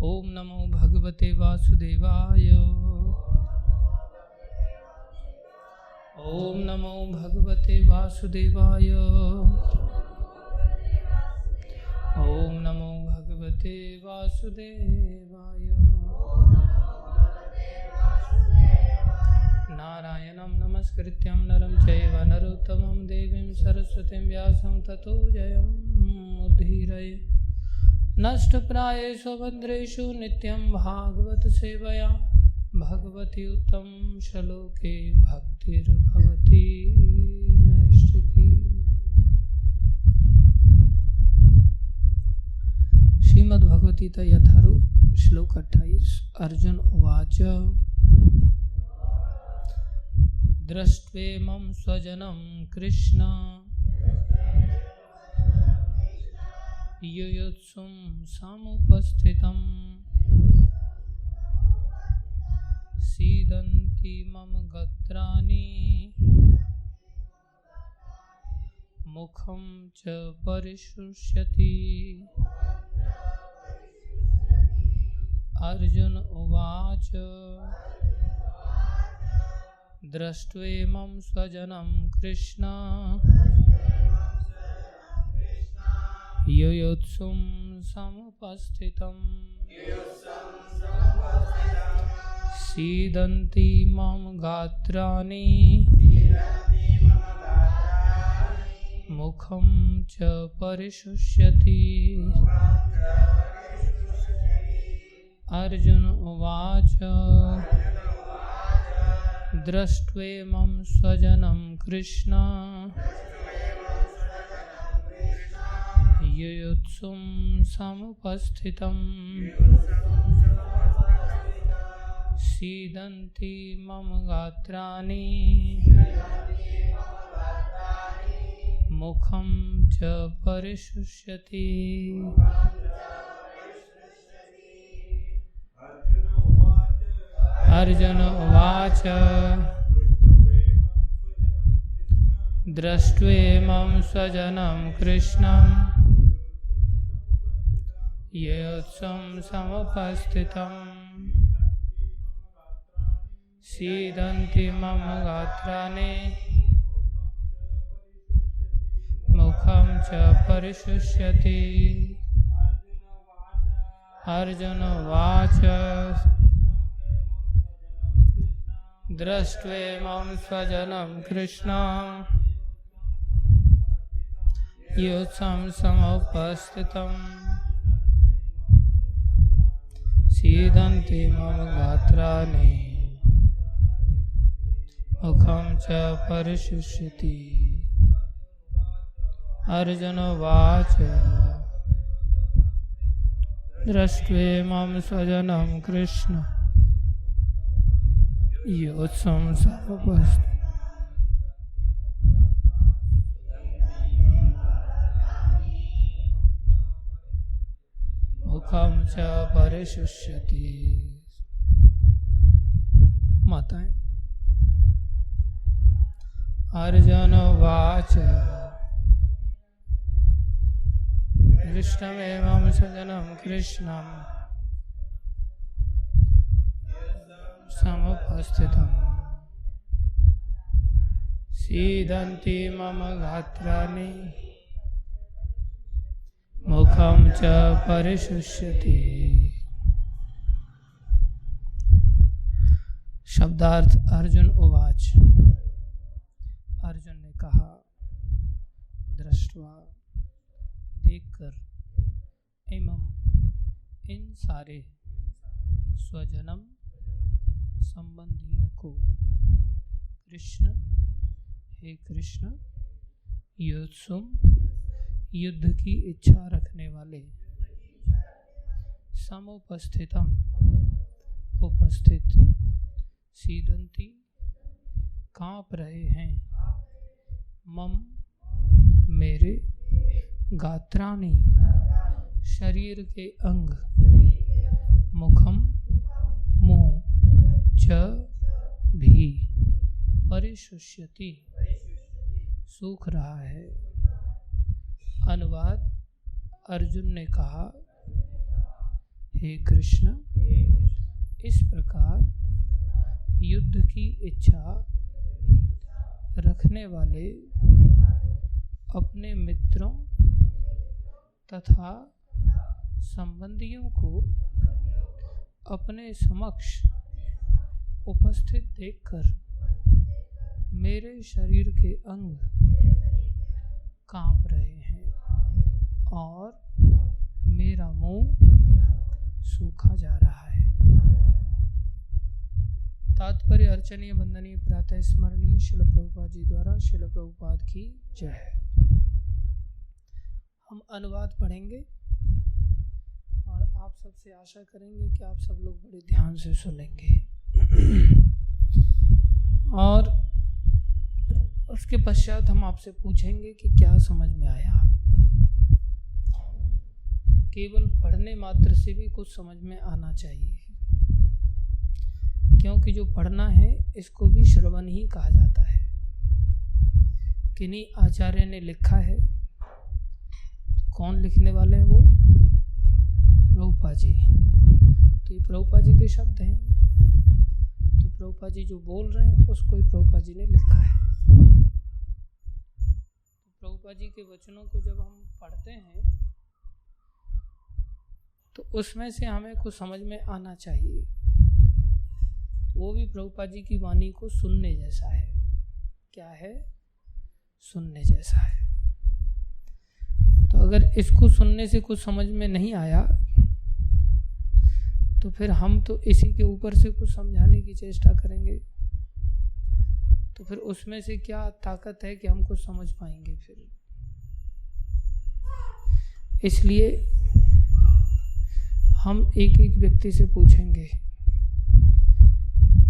ओम नमो भगवते वासुदेवाय। ओम नमो भगवते वासुदेवाय। ओम नमो भगवते वासुदेवाय। नारायणं नमस्कृत्यं नरं चैव नरोत्तमं देवीं सरस्वतीं व्यासं ततो जयमुद्धीरये। नष्टप्रायेषु भद्रेषु नित्यं भागवत सेवया भगवती उत्तम श्लोके भक्तिर्भवति नैष्ठिकी। श्रीमद्भगवद्गीता यथारूप श्लोक 28। अर्जुन उवाच दृष्ट्वेमं स्वजनं कृष्ण युयुत्सुं समुपस्थितं सीदन्ति मम गात्राणि मुखं च परिशुष्यति। अर्जुन उवाच दृष्ट्वेमं स्वजनं कृष्ण युयुत्सुं समुपस्थितं सीदन्ति मम गात्राणि मुखं च परिशुष्यति। अर्जुन उवाच दृष्ट्वेमं स्वजनं कृष्ण युयुत्सुं समुपस्थितं सीदन्ति मम गात्राणि मुखं च परिशुष्यति। अर्जुन उवाच दृष्ट्वेमं स्वजनं कृष्णं युयुत्सुं समुपस्थितं सीदन्ति मम गात्राणि मुखं च परिशुष्यति। अर्जुन उवाच दृष्ट्वेमं स्वजनं कृष्णं युयुत्सुं समुपस्थितं सीदन्ति मम गात्राणि मुखं च परिशुष्यति। अर्जुन उवाच दृष्ट्वेमं स्वजनं कृष्ण युयुत्सुं समुपस्थितं मुखं च परिशुष्यति। माताएं। अर्जुन उवाच दृष्ट्वेमं स्वजनं कृष्णं समुपस्थितं सीदन्ति मम गात्राणि मुखं च परिशुष्यति। शब्दार्थ अर्जुन उवाच। अर्जुन ने कहा दृष्ट्वा देखकर एवं इन सारे स्वजनम संबंधियों को कृष्ण हे कृष्ण युयुत्सुं युद्ध की इच्छा रखने वाले समुपस्थितम उपस्थित सीदंती कांप रहे हैं मम मेरे गात्राणि शरीर के अंग मुखम मुंह च भी परिशुष्यति सूख रहा है। अनुवाद अर्जुन ने कहा हे कृष्ण, इस प्रकार युद्ध की इच्छा रखने वाले अपने मित्रों तथा संबंधियों को अपने समक्ष उपस्थित देखकर मेरे शरीर के अंग कांप रहे हैं और मेरा मुंह सूखा जा रहा है। तात्पर्य अर्चनीय वंदनीय प्रातः स्मरणीय श्रील प्रभुपाद जी द्वारा। श्रील प्रभुपाद की जय। हम अनुवाद पढ़ेंगे और आप सबसे आशा करेंगे कि आप सब लोग बड़े ध्यान से सुनेंगे और उसके पश्चात हम आपसे पूछेंगे कि क्या समझ में आया। केवल पढ़ने मात्र से भी कुछ समझ में आना चाहिए, क्योंकि जो पढ़ना है इसको भी श्रवण ही कहा जाता है। किन्हीं आचार्य ने लिखा है, कौन लिखने वाले हैं वो? प्रभुपाद जी। तो ये प्रभुपाद जी के शब्द हैं, तो प्रभुपाद जी जो बोल रहे हैं उसको ही प्रभुपाद जी ने लिखा है। तो प्रभुपाद जी के वचनों को जब हम पढ़ते हैं तो उसमें से हमें कुछ समझ में आना चाहिए। वो भी प्रभुपाद जी की वाणी को सुनने जैसा है। क्या है? सुनने जैसा है। तो अगर इसको सुनने से कुछ समझ में नहीं आया तो फिर हम तो इसी के ऊपर से कुछ समझाने की चेष्टा करेंगे, तो फिर उसमें से क्या ताकत है कि हम कुछ समझ पाएंगे। फिर इसलिए हम एक एक व्यक्ति से पूछेंगे,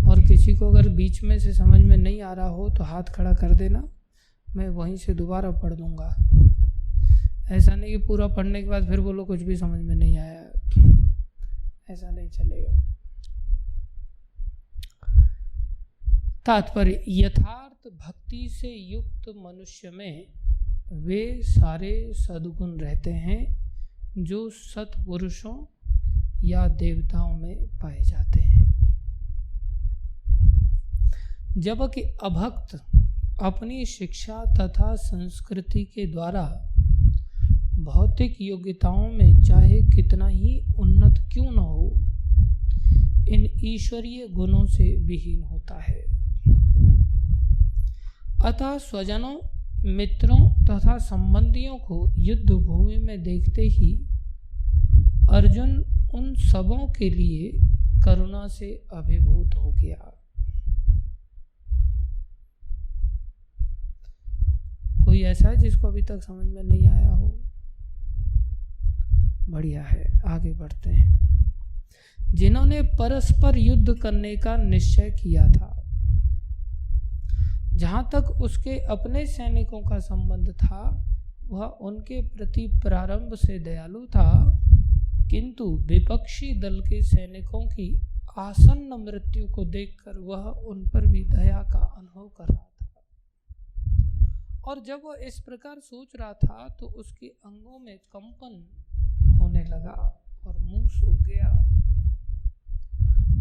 और किसी को अगर बीच में से समझ में नहीं आ रहा हो तो हाथ खड़ा कर देना, मैं वहीं से दोबारा पढ़ दूंगा। ऐसा नहीं कि पूरा पढ़ने के बाद फिर बोलो कुछ भी समझ में नहीं आया, ऐसा नहीं चलेगा। तात्पर्य, यथार्थ भक्ति से युक्त मनुष्य में वे सारे सद्गुण रहते हैं जो सत्पुरुषों या देवताओं में पाए जाते हैं, जबकि अभक्त अपनी शिक्षा तथा संस्कृति के द्वारा भौतिक योग्यताओं में चाहे कितना ही उन्नत क्यों न हो, इन ईश्वरीय गुणों से विहीन होता है। अतः स्वजनों, मित्रों तथा संबंधियों को युद्ध भूमि में देखते ही अर्जुन उन सबों के लिए करुणा से अभिभूत हो गया। कोई ऐसा है जिसको अभी तक समझ में नहीं आया हो? बढ़िया है, आगे बढ़ते हैं। जिन्होंने परस्पर युद्ध करने का निश्चय किया था, जहां तक उसके अपने सैनिकों का संबंध था, वह उनके प्रति प्रारंभ से दयालु था, किंतु विपक्षी दल के सैनिकों की आसन्न मृत्यु को देखकर वह उन पर भी दया का अनुभव कर रहा था। और जब वह इस प्रकार सोच रहा था तो उसके अंगों में कंपन होने लगा और मुंह सूख गया।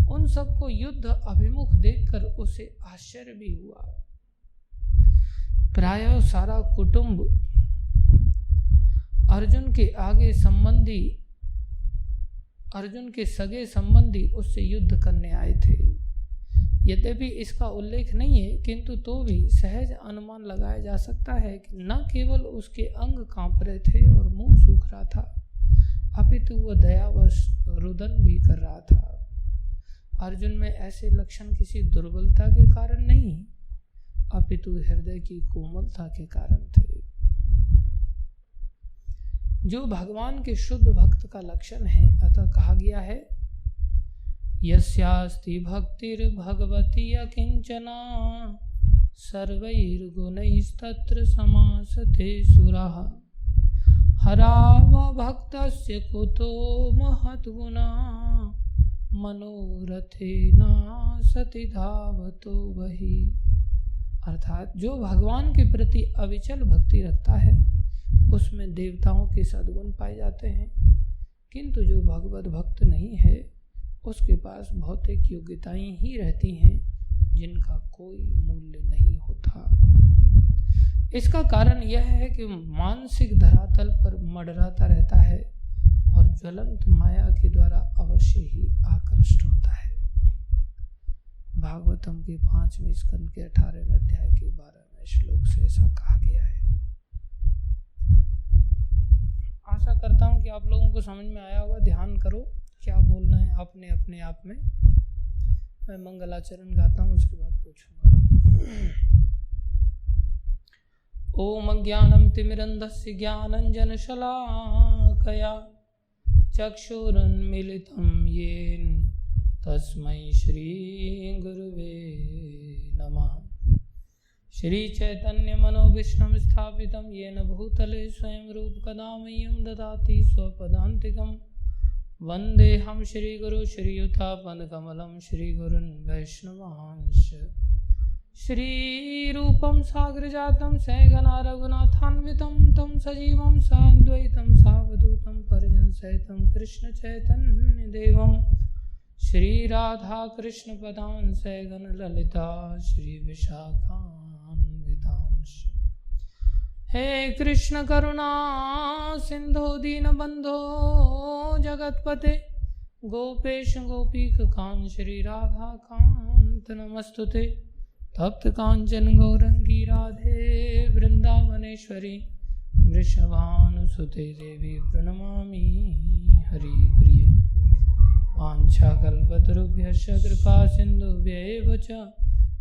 उन सबको युद्ध अभिमुख देखकर उसे आश्चर्य भी हुआ। प्रायः सारा कुटुंब अर्जुन के सगे संबंधी उससे युद्ध करने आए थे। यद्यपि इसका उल्लेख नहीं है, किंतु तो भी सहज अनुमान लगाया जा सकता है कि न केवल उसके अंग कांप रहे थे और मुंह सूख रहा था, अपितु वह दयावश रुदन भी कर रहा था। अर्जुन में ऐसे लक्षण किसी दुर्बलता के कारण नहीं, अपितु हृदय की कोमलता के कारण थे, जो भगवान के शुद्ध भक्त का लक्षण है। अतः कहा गया है, यस्यास्ति भक्तिर्भगवती अकिंचना सर्वैर्गुणैस्तत्र समासते सुराः हराव भक्तस्य कुतो महद्गुणा मनोरथेना सति धावतो वही। अर्थात जो भगवान के प्रति अविचल भक्ति रखता है उसमें देवताओं के सद्गुण पाए जाते हैं, किंतु जो भगवत भक्त नहीं है उसके पास भौतिक योग्यताएं ही रहती हैं जिनका कोई मूल्य नहीं होता। इसका कारण यह है कि मानसिक धरातल पर मडराता रहता है और ज्वलंत माया के द्वारा अवश्य ही आकृष्ट होता है। भागवतम के 5वें स्कंद के 18वें अध्याय के 12वें श्लोक से ऐसा कहा गया है। आशा करता हूँ कि आप लोगों को समझ में आया होगा। ध्यान करो क्या बोलना है आपने अपने आप में। मैं मंगलाचरण गाता हूँ, उसके बाद पूछूंगा। ओम अज्ञानं तिमिरन्धस्य ज्ञानाञ्जनशलाकया चक्षुरुन्मीलितं येन तस्मै श्रीगुरुवे नमः। श्रीचैतन्यमनोभीष्टं स्थापितं येन भूतले स्वयं रूपकदा मह्यं ददाति स्वपदान्तिकं। वन्देऽहं श्रीगुरु श्रीयुतापदकमलं श्रीगुरुन् वैष्णवांश्च। श्रीरूपं साग्रजातं सहगना रघुनाथान्वितं तं सजीवं साद्वैतं सावधूतं परिजनसहितं कृष्णचैतन्यदेवं श्रीराधाकृष्णपदान् सहगन ललिता श्रीविशाखान्वितांश्च। हे कृष्ण करुणा सिंधो दीनबंधो जगत्पते गोपेश गोपीकांत श्री राधा कांत नमस्तुते। तप्त कांचन गौरंगी राधे वृंदावनेश्वरी वृषभानुसुते देवी प्रणमामि हरिप्रिये। वाञ्छाकल्पतरुभ्यश्च कृपा सिन्धुभ्यैव च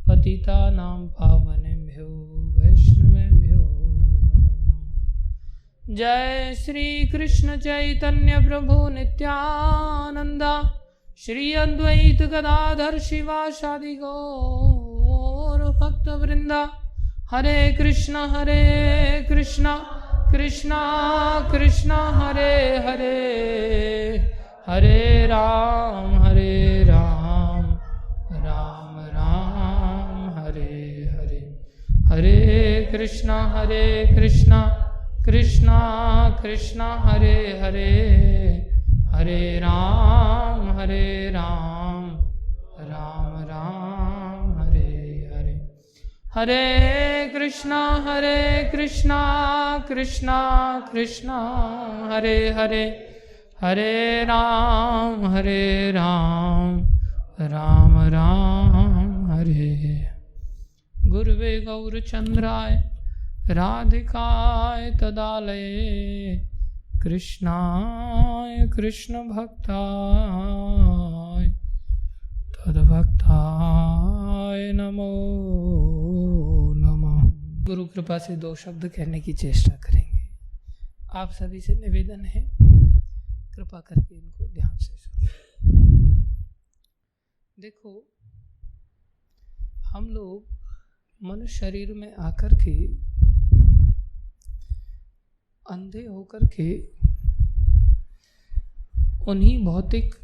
पतितानां पावनेभ्यो वैष्णवेभ्यो नमो नमः। जय श्री कृष्ण चैतन्य प्रभु नित्यानंद श्री अद्वैत गदाधर शिवासादि गौर भक्त वृंदा। हरे कृष्ण कृष्ण कृष्ण हरे हरे, हरे राम राम राम हरे हरे। हरे कृष्ण कृष्ण कृष्ण हरे हरे, हरे राम राम राम हरे हरे। हरे कृष्ण कृष्ण कृष्ण हरे हरे, हरे राम राम राम हरे। गुरुवे गौरचंद्राय राधिकाय तदालये कृष्णाय कृष्ण भक्ताय तद्भक्ताय नमो नमः। गुरु कृपा से 2 शब्द कहने की चेष्टा करेंगे। आप सभी से निवेदन है कृपा करके इनको ध्यान से सुनो। देखो, हम लोग मनुष्य शरीर में आकर के अंधे होकर के उन्हीं भौतिक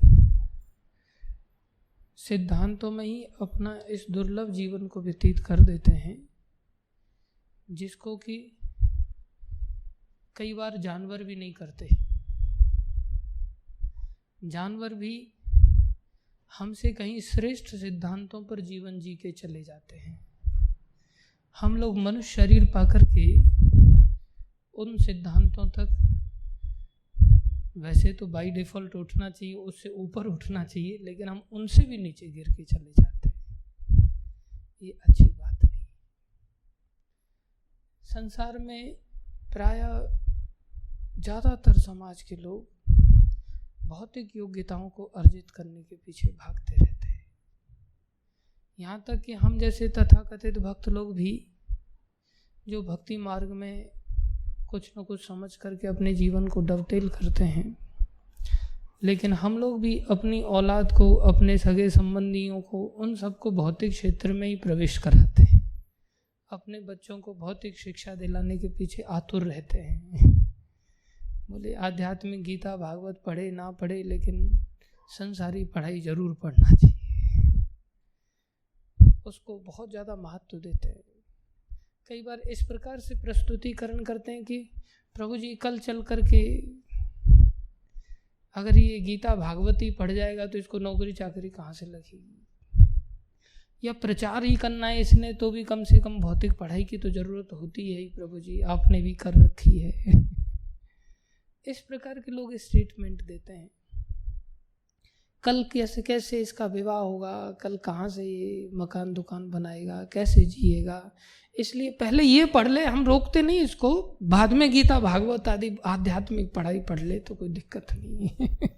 सिद्धांतों में ही अपना इस दुर्लभ जीवन को व्यतीत कर देते हैं, जिसको कि कई बार जानवर भी नहीं करते। जानवर भी हमसे कहीं श्रेष्ठ सिद्धांतों पर जीवन जी के चले जाते हैं। हम लोग मनुष्य शरीर पाकर के उन सिद्धांतों तक वैसे तो बाय डिफॉल्ट उठना चाहिए, उससे ऊपर उठना चाहिए, लेकिन हम उनसे भी नीचे गिर के चले जाते हैं। ये अच्छी बात नहीं। संसार में प्रायः ज़्यादातर समाज के लोग भौतिक योग्यताओं को अर्जित करने के पीछे भागते रहते हैं। यहाँ तक कि हम जैसे तथाकथित भक्त लोग भी जो भक्ति मार्ग में कुछ न कुछ समझ करके अपने जीवन को डवटेल करते हैं, लेकिन हम लोग भी अपनी औलाद को, अपने सगे संबंधियों को, उन सबको भौतिक क्षेत्र में ही प्रवेश कराते हैं। अपने बच्चों को भौतिक शिक्षा दिलाने के पीछे आतुर रहते हैं। बोले आध्यात्मिक गीता भागवत पढ़े ना पढ़े, लेकिन संसारी पढ़ाई जरूर पढ़ना चाहिए। उसको बहुत ज़्यादा महत्व देते हैं। कई बार इस प्रकार से प्रस्तुतिकरण करते हैं कि प्रभु जी कल चल करके अगर ये गीता भागवती पढ़ जाएगा तो इसको नौकरी चाकरी कहाँ से लगेगी? या प्रचार ही करना है इसने तो भी कम से कम भौतिक पढ़ाई की तो जरूरत होती है ही। प्रभु जी आपने भी कर रखी है। इस प्रकार के लोग स्टेटमेंट देते हैं। कल कैसे कैसे इसका विवाह होगा, कल कहाँ से ये मकान दुकान बनाएगा, कैसे जिएगा, इसलिए पहले ये पढ़ ले। हम रोकते नहीं इसको, बाद में गीता भागवत आदि आध्यात्मिक पढ़ाई पढ़ ले तो कोई दिक्कत नहीं है।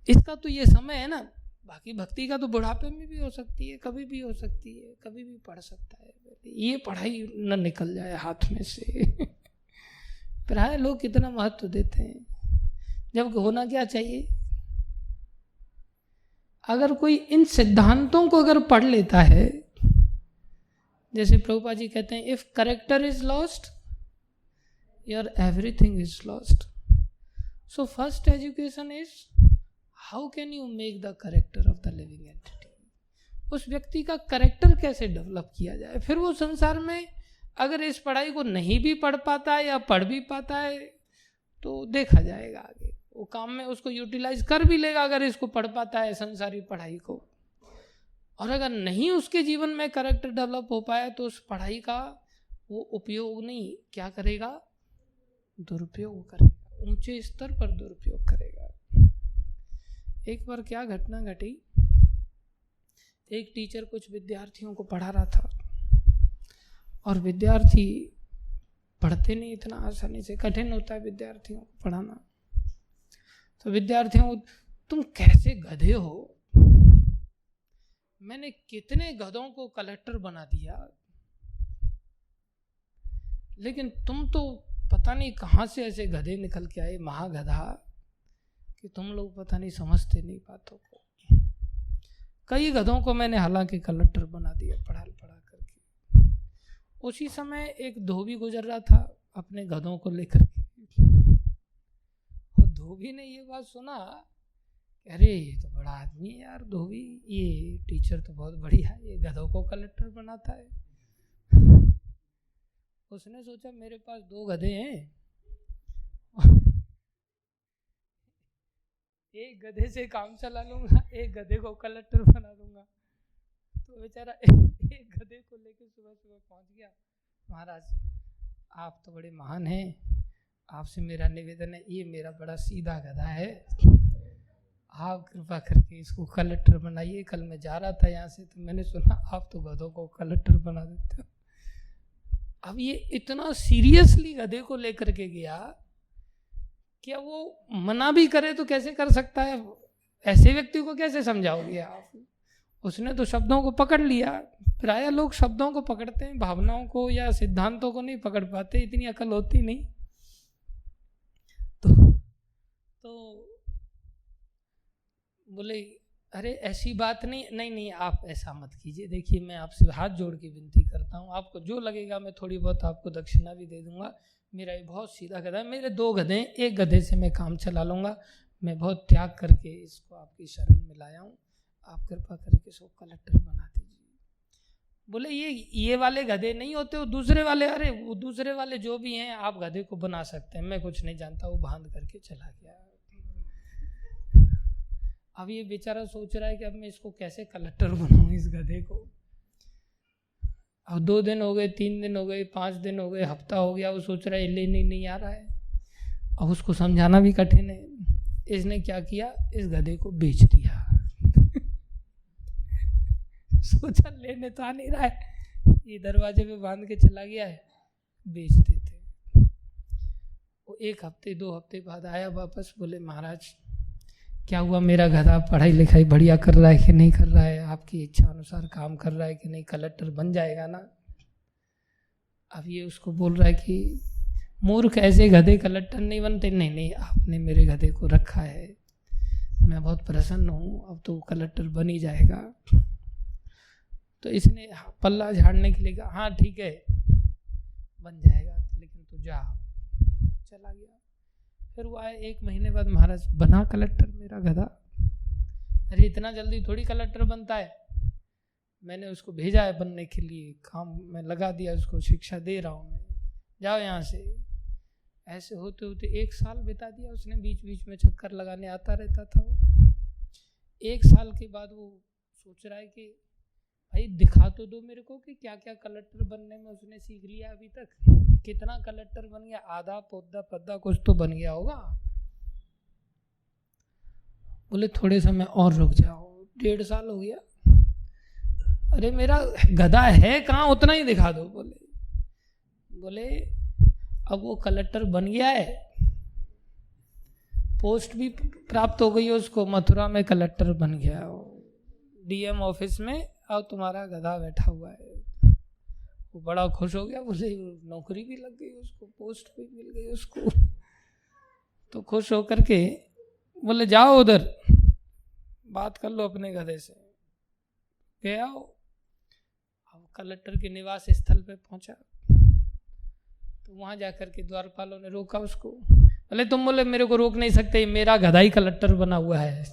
इसका तो ये समय है ना। बाकी भक्ति का तो बुढ़ापे में भी हो सकती है, कभी भी हो सकती है, कभी भी पढ़ सकता है। ये पढ़ाई न निकल जाए हाथ में से। प्राय लोग कितना महत्व देते हैं, जब होना क्या चाहिए। अगर कोई इन सिद्धांतों को अगर पढ़ लेता है, जैसे प्रभुपाद जी कहते हैं, if character is lost your everything is lost. So first education is how can you make the character of the living entity. उस व्यक्ति का करेक्टर कैसे डेवलप किया जाए। फिर वो संसार में अगर इस पढ़ाई को नहीं भी पढ़ पाता है या पढ़ भी पाता है तो देखा जाएगा आगे, वो काम में उसको यूटिलाइज कर भी लेगा अगर इसको पढ़ पाता है संसारी पढ़ाई को। और अगर नहीं उसके जीवन में करेक्टर डेवलप हो पाया तो उस पढ़ाई का वो उपयोग नहीं, क्या करेगा, दुरुपयोग करेगा, ऊंचे स्तर पर दुरुपयोग करेगा। एक बार क्या घटना घटी, एक टीचर कुछ विद्यार्थियों को पढ़ा रहा था और विद्यार्थी पढ़ते नहीं इतना आसानी से, कठिन होता है विद्यार्थियों को पढ़ाना। तो विद्यार्थियों, तुम कैसे गधे हो, मैंने कितने गधों को कलेक्टर बना दिया, लेकिन तुम तो पता नहीं कहाँ से ऐसे गधे निकल के आए, महागधा, कि तुम लोग पता नहीं समझते नहीं बातों को। कई गधों को मैंने हालांकि कलेक्टर बना दिया पढ़ा करके। उसी समय एक धोबी गुजर रहा था अपने गधों को लेकर के, और धोबी ने ये बात सुना, अरे ये तो बड़ा आदमी है यार धोबी, ये टीचर तो बहुत बढ़िया है, ये गधों को कलेक्टर बनाता है। उसने सोचा मेरे पास 2 गधे हैं, एक गधे से काम चला लूंगा, एक गधे को कलेक्टर बना दूंगा। तो बेचारा एक गधे को लेकर सुबह सुबह पहुंच गया, महाराज आप तो बड़े महान हैं, आपसे मेरा निवेदन है, ये मेरा बड़ा सीधा गधा है, आप कृपा करके इसको कलेक्टर बनाइए। कल मैं जा रहा था यहाँ से तो मैंने सुना आप तो गधों को कलेक्टर बना देते हो। अब ये इतना सीरियसली गधे को लेकर के गया, क्या वो मना भी करे तो कैसे कर सकता है, ऐसे व्यक्ति को कैसे समझाओगे आप। उसने तो शब्दों को पकड़ लिया। प्राय लोग शब्दों को पकड़ते हैं, भावनाओं को या सिद्धांतों को नहीं पकड़ पाते, इतनी अकल होती नहीं। तो बोले अरे ऐसी बात नहीं, नहीं आप ऐसा मत कीजिए, देखिए मैं आपसे हाथ जोड़ के विनती करता हूँ, आपको जो लगेगा मैं थोड़ी बहुत आपको दक्षिणा भी दे दूंगा, मेरा ये बहुत सीधा गधा है, मेरे 2 गधे हैं, एक गधे से मैं काम चला लूँगा, मैं बहुत त्याग करके इसको आपकी शरण में लाया हूँ, आप कृपा करके इसको कलेक्टर बना दीजिए। बोले ये वाले गधे नहीं होते, वो दूसरे वाले, अरे वो दूसरे वाले जो भी हैं आप गधे को बना सकते हैं, मैं कुछ नहीं जानता। वो बांध करके चला गया। अब ये बेचारा सोच रहा है कि अब मैं इसको कैसे कलेक्टर बनाऊं इस गधे को। अब 2 दिन हो गए, 3 दिन हो गए, 5 दिन हो गए, हफ्ता हो गया, वो सोच रहा है लेने नहीं आ रहा है। अब उसको समझाना भी कठिन है। इसने क्या किया, इस गधे को बेच दिया। सोचा लेने तो आ नहीं रहा है, ये दरवाजे पे बांध के चला गया है, बेच देते। वो 1 हफ्ते 2 हफ्ते बाद आया वापस, बोले महाराज क्या हुआ, मेरा गधा पढ़ाई लिखाई बढ़िया कर रहा है कि नहीं कर रहा है, आपकी इच्छा अनुसार काम कर रहा है कि नहीं, कलेक्टर बन जाएगा ना। अब ये उसको बोल रहा है कि मूर्ख, ऐसे गधे कलेक्टर नहीं बनते। नहीं आपने मेरे गधे को रखा है, मैं बहुत प्रसन्न हूँ, अब तो कलेक्टर बन ही जाएगा। तो इसने पल्ला झाड़ने के लिए कहा, हाँ ठीक है बन जाएगा, लेकिन तू जा। चला गया। फिर वो आए 1 महीने बाद, महाराज बना कलेक्टर मेरा गधा। अरे इतना जल्दी थोड़ी कलेक्टर बनता है, मैंने उसको भेजा है बनने के लिए, काम में लगा दिया, उसको शिक्षा दे रहा हूँ मैं, जाओ यहाँ से। ऐसे होते होते 1 साल बिता दिया उसने, बीच बीच में चक्कर लगाने आता रहता था वो। 1 साल के बाद वो सोच रहा है कि भाई दिखा तो दो मेरे को कि क्या क्या कलेक्टर बनने में उसने सीख लिया अभी तक, कितना कलेक्टर बन गया, आधा पौधा पद्दा कुछ तो बन गया होगा। बोले थोड़े समय और रुक जाओ, 1.5 साल हो गया, अरे मेरा गधा है कहाँ, उतना ही दिखा दो। बोले अब वो कलेक्टर बन गया है, पोस्ट भी प्राप्त हो गई है उसको, मथुरा में कलेक्टर बन गया वो, डीएम ऑफिस में अब तुम्हारा गधा बैठा हुआ है। वो बड़ा खुश हो गया, बोले नौकरी भी लग गई उसको, पोस्ट भी मिल गई उसको। तो खुश होकर के बोले जाओ उधर बात कर लो अपने गधे से, गया हो। अब कलेक्टर के निवास स्थल पे पहुंचा तो वहां जाकर के द्वारपालों ने रोका उसको। बोले तुम बोले मेरे को रोक नहीं सकते, मेरा गधा ही कलेक्टर बना हुआ है,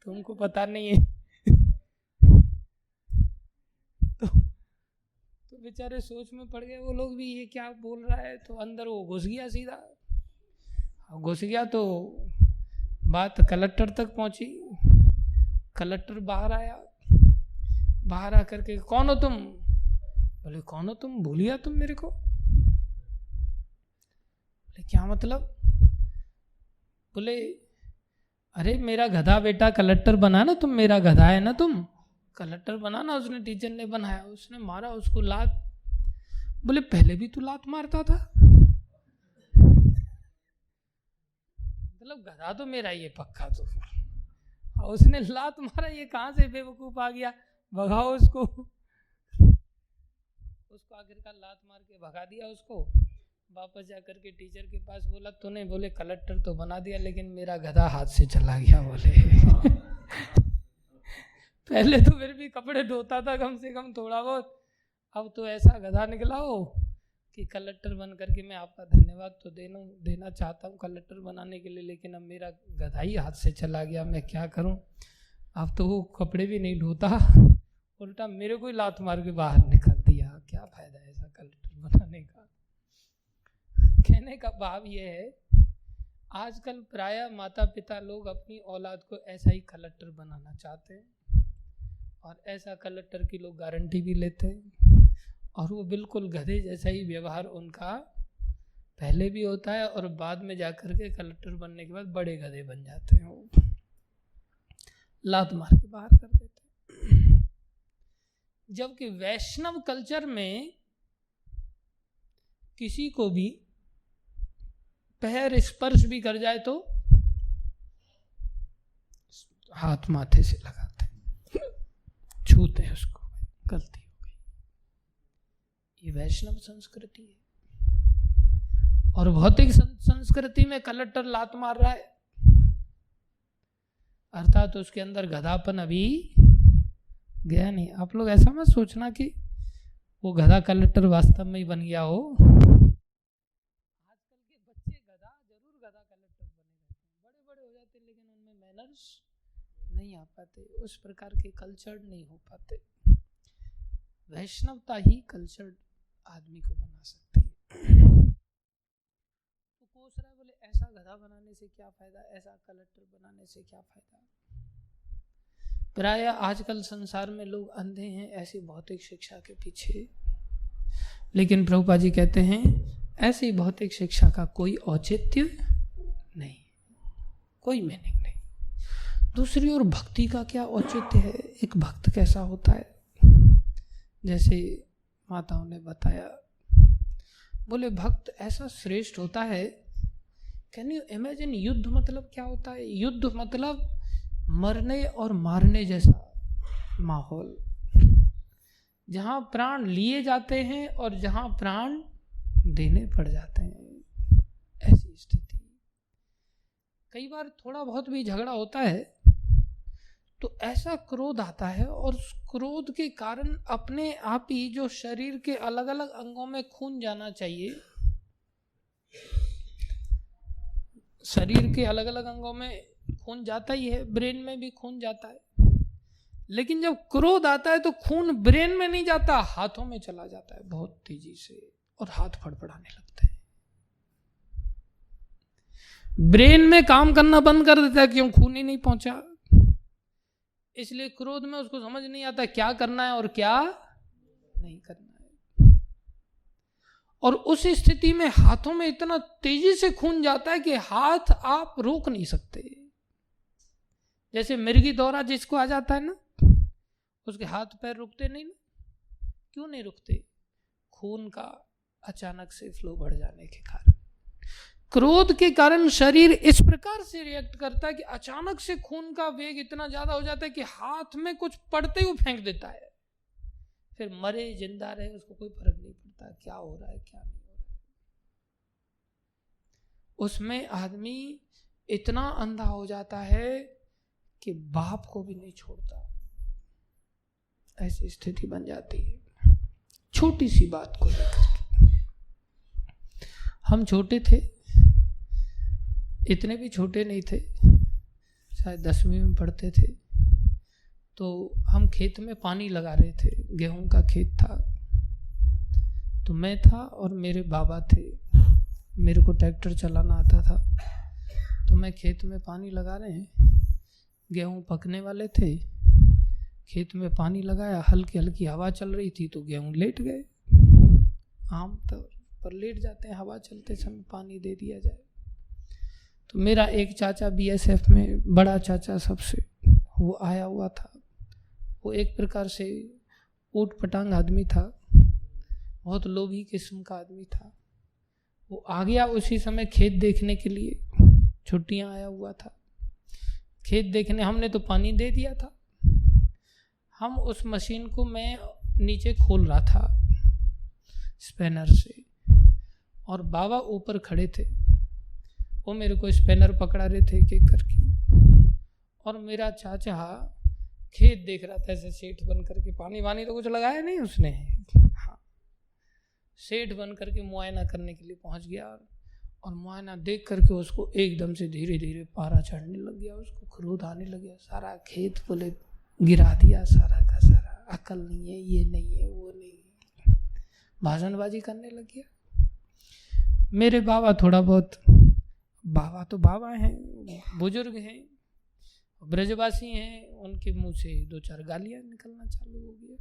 तुमको पता नहीं है। तो बेचारे सोच में पड़ गए वो लोग भी, ये क्या बोल रहा है। तो अंदर वो घुस गया, सीधा घुस गया तो बात कलेक्टर तक पहुंची। कलेक्टर बाहर आया, बाहर आकर के कौन हो तुम? बोले कौन हो तुम, भूल गया तुम मेरे को? बोले क्या मतलब? बोले अरे मेरा गधा बेटा कलेक्टर बना ना, तुम मेरा गधा है ना, तुम कलेक्टर बना ना, उसने टीचर ने बनाया, उसने मारा उसको लात। बोले पहले भी तू लात मारता था? मतलब गधा तो मेरा ही है पक्का। तो उसने लात मारा, ये कहाँ से बेवकूफ आ गया, भगाओ उसको। उसको आखिरकार लात मार के भगा दिया उसको। वापस जाकर के टीचर के पास बोला तूने, बोले कलेक्टर तो बना दिया लेकिन मेरा गधा हाथ से चला गया। बोले पहले तो फिर भी कपड़े धोता था कम से कम थोड़ा बहुत, अब तो ऐसा गधा निकला हो कि कलेक्टर बन करके मैं आपका धन्यवाद तो देना चाहता हूँ कलेक्टर बनाने के लिए, लेकिन अब मेरा गधा ही हाथ से चला गया, मैं क्या करूँ। अब तो वो कपड़े भी नहीं धोता, उल्टा मेरे को ही लात मार के बाहर निकाल दिया। क्या फायदा है ऐसा कलेक्टर बनाने का। कहने का भाव ये है, आजकल प्रायः माता पिता लोग अपनी औलाद को ऐसा ही कलेक्टर बनाना चाहते हैं, और ऐसा कलेक्टर की लोग गारंटी भी लेते हैं, और वो बिल्कुल गधे जैसा ही व्यवहार उनका पहले भी होता है, और बाद में जाकर के कलेक्टर बनने के बाद बड़े गधे बन जाते हैं, वो लात मार के बाहर कर देते हैं। जबकि वैष्णव कल्चर में किसी को भी पैर स्पर्श भी कर जाए तो हाथ माथे से लगाते हैं, छूते हैं उसको, गलती हो गई। ये वैष्णव संस्कृति है। और भौतिक संस्कृति में कलेक्टर लात मार रहा है, अर्थात तो उसके अंदर गधापन अभी गया नहीं। आप लोग ऐसा मत सोचना कि वो गधा कलेक्टर वास्तव में ही बन गया हो। आजकल के बच्चे गधा जरूर गधा कलेक्टर बने रहते हैं, बड़े बड़े हो जाते, लेकिन उनमें मैनर्स नहीं आ पाते, उस प्रकार के कल्चर्ड नहीं हो पाते। वैष्णवता ही कल्चर्ड आदमी को बना सकती है। तो कोस रहा है, बोले ऐसा गधा बनाने से क्या फायदा, ऐसा कलेक्टर बनाने से क्या फायदा। प्राय आजकल संसार में लोग अंधे हैं ऐसी भौतिक शिक्षा के पीछे, लेकिन प्रभुपाद जी कहते हैं ऐसी भौतिक शिक्षा का कोई औचित्य नहीं, कोई मीनिंग नहीं। दूसरी ओर भक्ति का क्या औचित्य है, एक भक्त कैसा होता है, जैसे माताओं ने बताया। बोले भक्त ऐसा श्रेष्ठ होता है, कैन यू इमेजिन, युद्ध मतलब क्या होता है? युद्ध मतलब मरने और मारने जैसा माहौल, जहां प्राण लिए जाते हैं और जहां प्राण देने पड़ जाते हैं, ऐसी स्थिति। कई बार थोड़ा बहुत भी झगड़ा होता है तो ऐसा क्रोध आता है, और उस क्रोध के कारण अपने आप ही जो शरीर के अलग अलग अंगों में खून जाना चाहिए, शरीर के अलग अलग अंगों में खून जाता ही है, ब्रेन में भी खून जाता है, लेकिन जब क्रोध आता है तो खून ब्रेन में नहीं जाता, हाथों में चला जाता है बहुत तेजी से, और हाथ फड़फड़ाने लगते हैं। ब्रेन में काम करना बंद कर देता है, क्यों? खून ही नहीं पहुंचा। इसलिए क्रोध में उसको समझ नहीं आता क्या करना है और क्या नहीं करना है। और उस स्थिति में हाथों में इतना तेजी से खून जाता है कि हाथ आप रोक नहीं सकते। जैसे मिर्गी दौरा जिसको आ जाता है ना, उसके हाथ पैर रुकते नहीं ना। क्यों नहीं रुकते? खून का अचानक से फ्लो बढ़ जाने के कारण। क्रोध के कारण शरीर इस प्रकार से रिएक्ट करता है कि अचानक से खून का वेग इतना ज्यादा हो जाता है कि हाथ में कुछ पड़ते ही फेंक देता है। फिर मरे जिंदा रहे उसको कोई फर्क नहीं पड़ता क्या हो रहा है क्या नहीं हो रहा है। उसमें आदमी इतना अंधा हो जाता है कि बाप को भी नहीं छोड़ता। ऐसी स्थिति बन जाती है। छोटी सी बात को लेकर, हम छोटे थे, इतने भी छोटे नहीं थे, शायद 10वीं में पढ़ते थे, तो हम खेत में पानी लगा रहे थे। गेहूं का खेत था, तो मैं था और मेरे बाबा थे। मेरे को ट्रैक्टर चलाना आता था, तो मैं खेत में पानी लगा रहे हैं, गेहूं पकने वाले थे, खेत में पानी लगाया, हल्की हल्की हवा चल रही थी तो गेहूं लेट गए। आम तौर पर लेट जाते हैं हवा चलते समय, पानी दे दिया जाए। तो मेरा एक चाचा बीएसएफ में, बड़ा चाचा सबसे, वो आया हुआ था। वो एक प्रकार से ऊट पटांग आदमी था, बहुत लोभी किस्म का आदमी था। वो आ गया उसी समय खेत देखने के लिए, छुट्टियां आया हुआ था खेत देखने। हमने तो पानी दे दिया था। हम उस मशीन को मैं नीचे खोल रहा था स्पैनर से, और बाबा ऊपर खड़े थे। वो मेरे को स्पैनर पकड़ा रहे थे एक एक करके, और मेरा चाचा खेत देख रहा था ऐसे सेठ बन करके। पानी वानी तो कुछ लगाया नहीं उसने, हाँ, सेठ बन करके मुआयना करने के लिए पहुंच गया। और मुआयना देख करके उसको एकदम से धीरे धीरे पारा चढ़ने लग गया, उसको क्रोध आने लग गया। सारा खेत बोले गिरा दिया, सारा का सारा। अकल नहीं है, ये नहीं है, वो नहीं है, भाषणबाजी करने लग गया। मेरे बाबा थोड़ा बहुत, बाबा तो बाबा हैं, बुजुर्ग हैं, ब्रजवासी हैं, उनके मुंह से 2-4 गालियां निकलना चालू हो गया।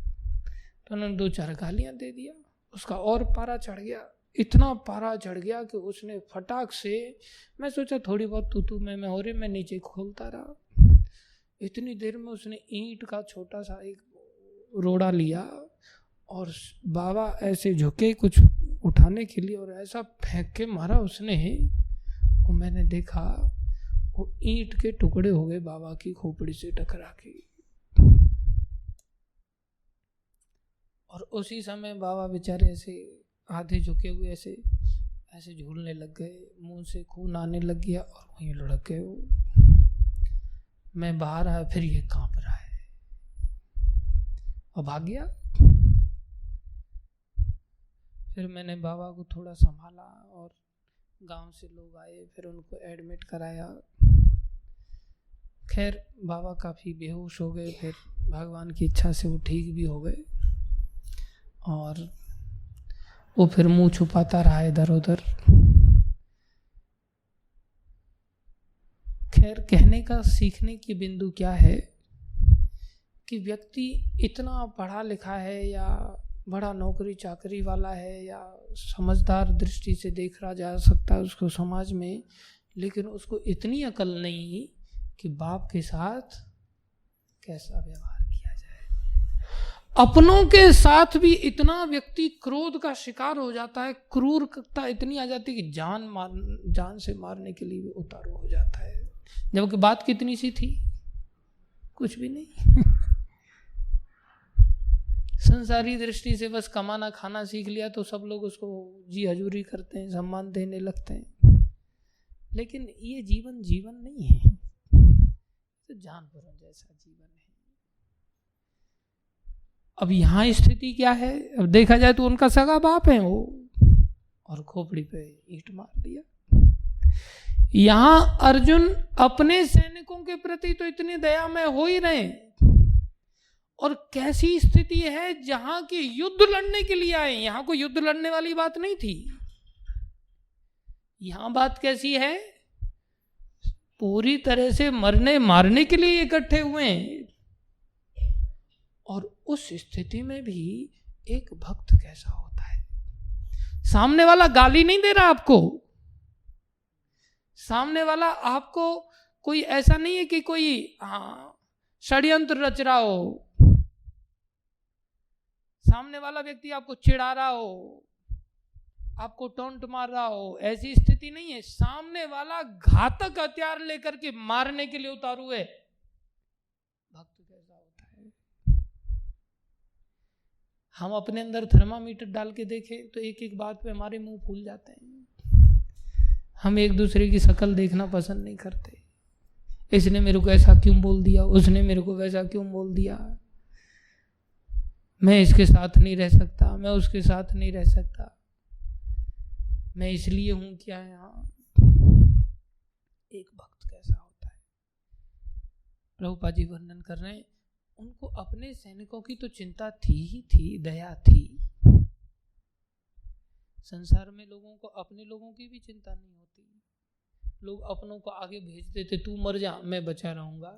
तो उन्होंने 2-4 गालियां दे दिया, उसका और पारा चढ़ गया। इतना पारा चढ़ गया कि उसने फटाक से, मैं सोचा थोड़ी बहुत तू मैं हो रही, मैं नीचे खोलता रहा। इतनी देर में उसने ईंट का छोटा सा एक रोड़ा लिया, और बाबा ऐसे झुके कुछ उठाने के लिए, और ऐसा फेंक के मारा उसने। और मैंने देखा वो ईंट के टुकड़े हो गए बाबा की खोपड़ी से टकरा के। और उसी समय बाबा बेचारे ऐसे आधे झुके हुए ऐसे ऐसे झूलने लग गए, मुंह से खून आने लग गया, और वहीं लुढ़क गए वो। मैं बाहर आया, फिर ये कांप रहा है, और भाग गया। फिर मैंने बाबा को थोड़ा संभाला, और गांव से लोग आए, फिर उनको एडमिट कराया। खैर बाबा काफ़ी बेहोश हो गए, फिर भगवान की इच्छा से वो ठीक भी हो गए। और वो फिर मुंह छुपाता रहा इधर उधर। खैर कहने का, सीखने की बिंदु क्या है कि व्यक्ति इतना पढ़ा लिखा है, या बड़ा नौकरी चाकरी वाला है, या समझदार दृष्टि से देखा जा सकता है उसको समाज में, लेकिन उसको इतनी अकल नहीं कि बाप के साथ कैसा व्यवहार किया जाए। अपनों के साथ भी इतना व्यक्ति क्रोध का शिकार हो जाता है, क्रूरता इतनी आ जाती है कि जान से मारने के लिए भी उतारू हो जाता है। जबकि बात कितनी सी थी, कुछ भी नहीं। संसारी दृष्टि से बस कमाना खाना सीख लिया तो सब लोग उसको जी हजूरी करते हैं, सम्मान देने लगते हैं। लेकिन ये जीवन नहीं है, तो जानवरों जैसा जीवन है। अब यहाँ स्थिति क्या है? अब देखा जाए तो उनका सगा बाप है वो, और खोपड़ी पे ईंट मार दिया। यहाँ अर्जुन अपने सैनिकों के प्रति तो इतने दयामय हो ही रहे, और कैसी स्थिति है जहां की युद्ध लड़ने के लिए आए। यहां कोई युद्ध लड़ने वाली बात नहीं थी। यहां बात कैसी है, पूरी तरह से मरने मारने के लिए इकट्ठे हुए हैं। और उस स्थिति में भी एक भक्त कैसा होता है, सामने वाला गाली नहीं दे रहा आपको, सामने वाला आपको कोई ऐसा नहीं है कि कोई षड्यंत्र रच रहा हो, सामने वाला व्यक्ति आपको चिढ़ा रहा हो, आपको टोंट मार रहा हो, ऐसी स्थिति नहीं है। सामने वाला घातक हथियार लेकर के मारने के लिए उतारू है। भक्त कैसा होता है, हम अपने अंदर थर्मामीटर डाल के देखें तो एक एक बात पे हमारे मुंह फूल जाते हैं। हम एक दूसरे की शक्ल देखना पसंद नहीं करते। इसने मेरे को ऐसा क्यों बोल दिया, उसने मेरे को वैसा क्यों बोल दिया, मैं इसके साथ नहीं रह सकता, मैं उसके साथ नहीं रह सकता, मैं इसलिए हूं क्या यहाँ। एक भक्त कैसा होता है, प्रभुपाद जी वर्णन कर रहे हैं, उनको अपने सैनिकों की तो चिंता थी ही थी, दया थी। संसार में लोगों को अपने लोगों की भी चिंता नहीं होती। लोग अपनों को आगे भेज देते, तू मर जा मैं बचा रहूंगा।